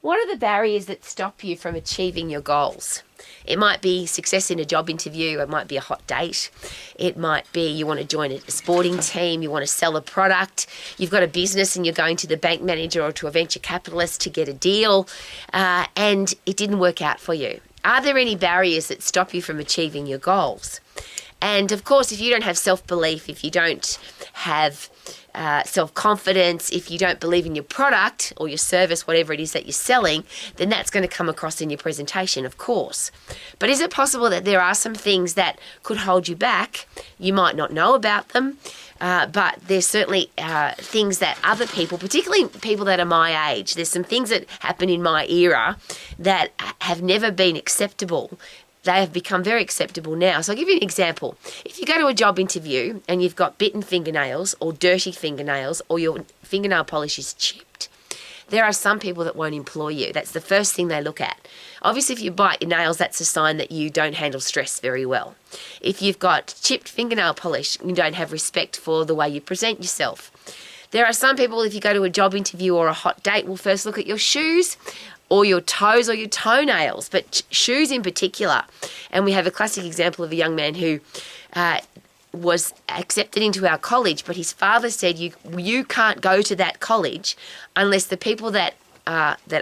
What are the barriers that stop you from achieving your goals? It might be success in a job interview. It might be a hot date. It might be you want to join a sporting team. You want to sell a product. You've got a business and you're going to the bank manager or to a venture capitalist to get a deal, and it didn't work out for you. Are there any barriers that stop you from achieving your goals? And of course, if you don't have self-belief, if you don't have self-confidence, if you don't believe in your product or your service, whatever it is that you're selling, then that's going to come across in your presentation, of course. But is it possible that there are some things that could hold you back? You might not know about them, but there's certainly things that other people, particularly people that are my age, there's some things that happen in my era that have never been acceptable. They have become very acceptable now. So I'll give you an example. If you go to a job interview and you've got bitten fingernails or dirty fingernails or your fingernail polish is chipped, there are some people that won't employ you. That's the first thing they look at. Obviously, if you bite your nails, that's a sign that you don't handle stress very well. If you've got chipped fingernail polish, you don't have respect for the way you present yourself. There are some people, if you go to a job interview or a hot date, will first look at your shoes or your toes or your toenails, but shoes in particular. And we have a classic example of a young man who was accepted into our college, but his father said, you can't go to that college unless the people that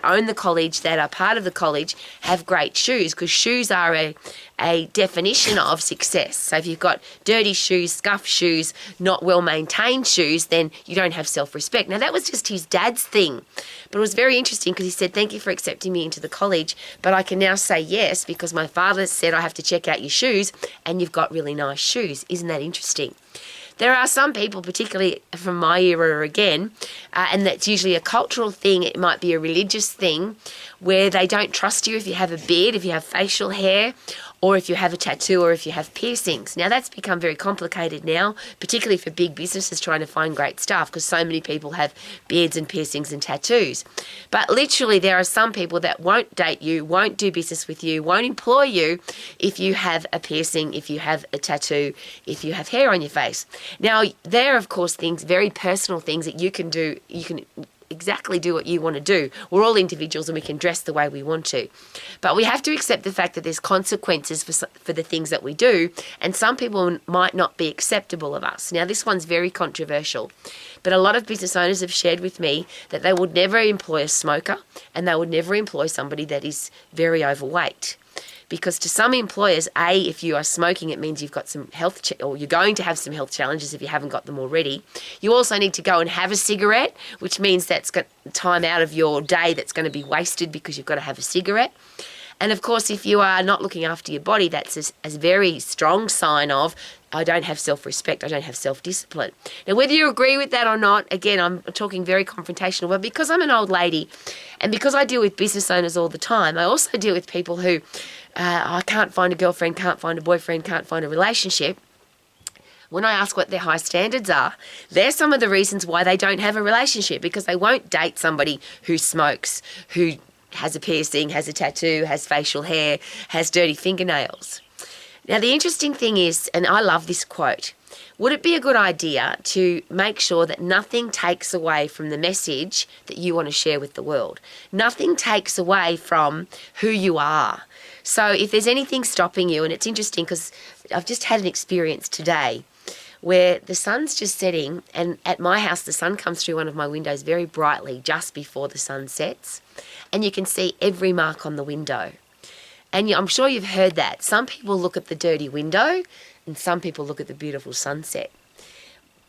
own the college, that are part of the college, have great shoes, because shoes are a definition of success. So if you've got dirty shoes, scuffed shoes, not well-maintained shoes, then you don't have self-respect. Now, that was just his dad's thing. But it was very interesting because he said, thank you for accepting me into the college, but I can now say yes because my father said I have to check out your shoes and you've got really nice shoes. Isn't that interesting? There are some people, particularly from my era again, and that's usually a cultural thing, it might be a religious thing, where they don't trust you if you have a beard, if you have facial hair, or if you have a tattoo, or if you have piercings. Now, that's become very complicated now, particularly for big businesses trying to find great staff, because so many people have beards and piercings and tattoos. But literally, there are some people that won't date you, won't do business with you, won't employ you if you have a piercing, if you have a tattoo, if you have hair on your face. Now, there are, of course, things, very personal things that you can do. You can exactly do what you want to do. We're all individuals and we can dress the way we want to. But we have to accept the fact that there's consequences for the things that we do, and some people might not be acceptable of us. Now, this one's very controversial, but a lot of business owners have shared with me that they would never employ a smoker and they would never employ somebody that is very overweight. Because to some employers, if you are smoking, it means you've got some health, or you're going to have some health challenges if you haven't got them already. You also need to go and have a cigarette, which means that's got time out of your day that's going to be wasted because you've got to have a cigarette. And of course, if you are not looking after your body, that's a very strong sign of, I don't have self-respect, I don't have self-discipline. Now, whether you agree with that or not, again, I'm talking very confrontational, but because I'm an old lady and because I deal with business owners all the time, I also deal with people who, I can't find a girlfriend, can't find a boyfriend, can't find a relationship. When I ask what their high standards are, they're some of the reasons why they don't have a relationship, because they won't date somebody who smokes, who has a piercing, has a tattoo, has facial hair, has dirty fingernails. Now, the interesting thing is, and I love this quote, would it be a good idea to make sure that nothing takes away from the message that you want to share with the world? Nothing takes away from who you are. So if there's anything stopping you, and it's interesting because I've just had an experience today where the sun's just setting, and at my house the sun comes through one of my windows very brightly just before the sun sets, and you can see every mark on the window. And I'm sure you've heard that. Some people look at the dirty window and some people look at the beautiful sunset.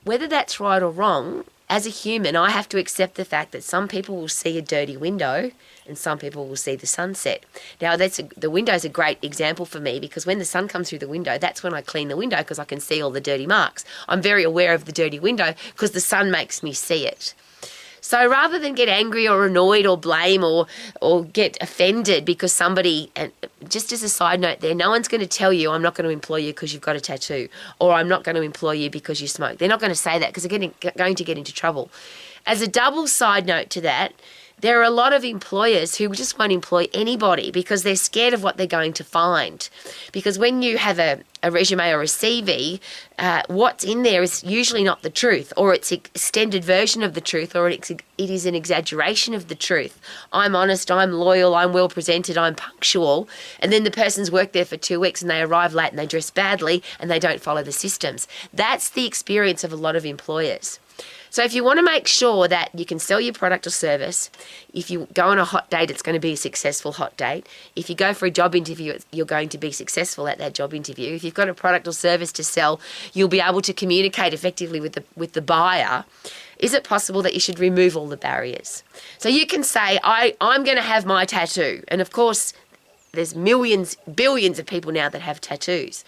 Whether that's right or wrong, as a human, I have to accept the fact that some people will see a dirty window and some people will see the sunset. Now, the window's a great example for me, because when the sun comes through the window, that's when I clean the window because I can see all the dirty marks. I'm very aware of the dirty window because the sun makes me see it. So rather than get angry or annoyed or blame or get offended because somebody, and just as a side note there, no one's going to tell you, I'm not going to employ you because you've got a tattoo, or I'm not going to employ you because you smoke. They're not going to say that because they're going to get into trouble. As a double side note to that, There are a lot of employers who just won't employ anybody because they're scared of what they're going to find. Because when you have a resume or a CV, what's in there is usually not the truth, or it's an extended version of the truth, or it is an exaggeration of the truth. I'm honest, I'm loyal, I'm well presented, I'm punctual, and then the person's worked there for 2 weeks and they arrive late and they dress badly and they don't follow the systems. That's the experience of a lot of employers. So if you want to make sure that you can sell your product or service, if you go on a hot date, it's going to be a successful hot date. If you go for a job interview, you're going to be successful at that job interview. If you've got a product or service to sell, you'll be able to communicate effectively with the buyer. Is it possible that you should remove all the barriers? So you can say, I'm going to have my tattoo. And of course, there's millions, billions of people now that have tattoos.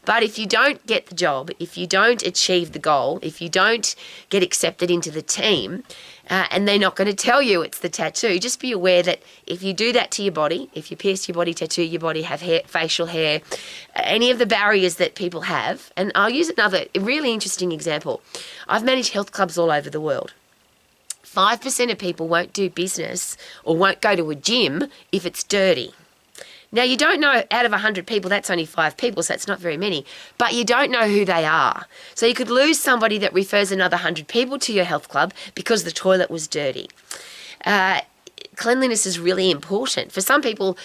But if you don't get the job, if you don't achieve the goal, if you don't get accepted into the team, and they're not going to tell you it's the tattoo, just be aware that if you do that to your body, if you pierce your body, tattoo your body, have hair, facial hair, any of the barriers that people have, and I'll use another really interesting example. I've managed health clubs all over the world. 5% of people won't do business or won't go to a gym if it's dirty. Now, you don't know, out of 100 people, that's only 5 people, so it's not very many, but you don't know who they are. So you could lose somebody that refers another 100 people to your health club because the toilet was dirty. Cleanliness is really important. For some people,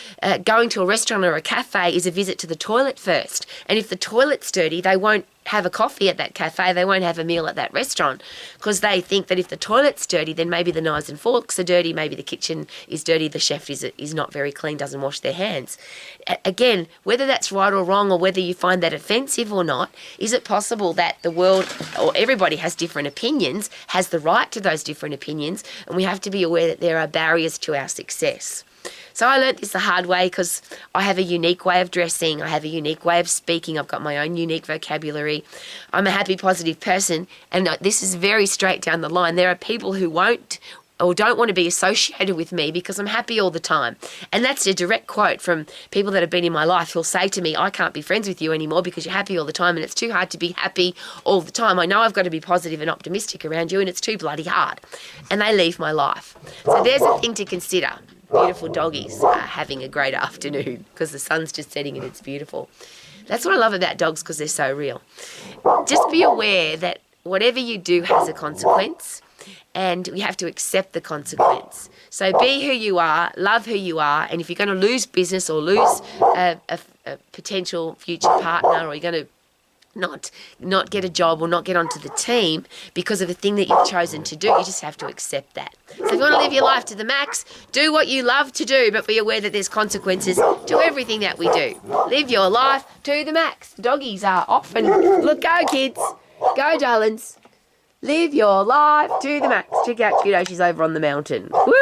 going to a restaurant or a cafe is a visit to the toilet first. And if the toilet's dirty, they won't have a coffee at that cafe, they won't have a meal at that restaurant, because they think that if the toilet's dirty, then maybe the knives and forks are dirty, maybe the kitchen is dirty, the chef is not very clean, doesn't wash their hands. Again, whether that's right or wrong, or whether you find that offensive or not, is it possible that the world, or everybody has different opinions, has the right to those different opinions, and we have to be aware that there are barriers to our success. So I learnt this the hard way because I have a unique way of dressing. I have a unique way of speaking. I've got my own unique vocabulary. I'm a happy, positive person. And this is very straight down the line. There are people who won't or don't want to be associated with me because I'm happy all the time. And that's a direct quote from people that have been in my life who'll say to me, I can't be friends with you anymore because you're happy all the time and it's too hard to be happy all the time. I know I've got to be positive and optimistic around you and it's too bloody hard. And they leave my life. So there's a thing to consider. Beautiful doggies having a great afternoon because the sun's just setting and it's beautiful. That's what I love about dogs, because they're so real. Just be aware that whatever you do has a consequence, and we have to accept the consequence. So be who you are, love who you are, and if you're going to lose business or lose a potential future partner, or you're going to not get a job or not get onto the team because of the thing that you've chosen to do, you just have to accept that. So if you want to live your life to the max, do what you love to do, but be aware that there's consequences to everything that we do. Live your life to the max. The doggies are off and look, go kids. Go darlings. Live your life to the max. Check out Judo, she's over on the mountain. Woo!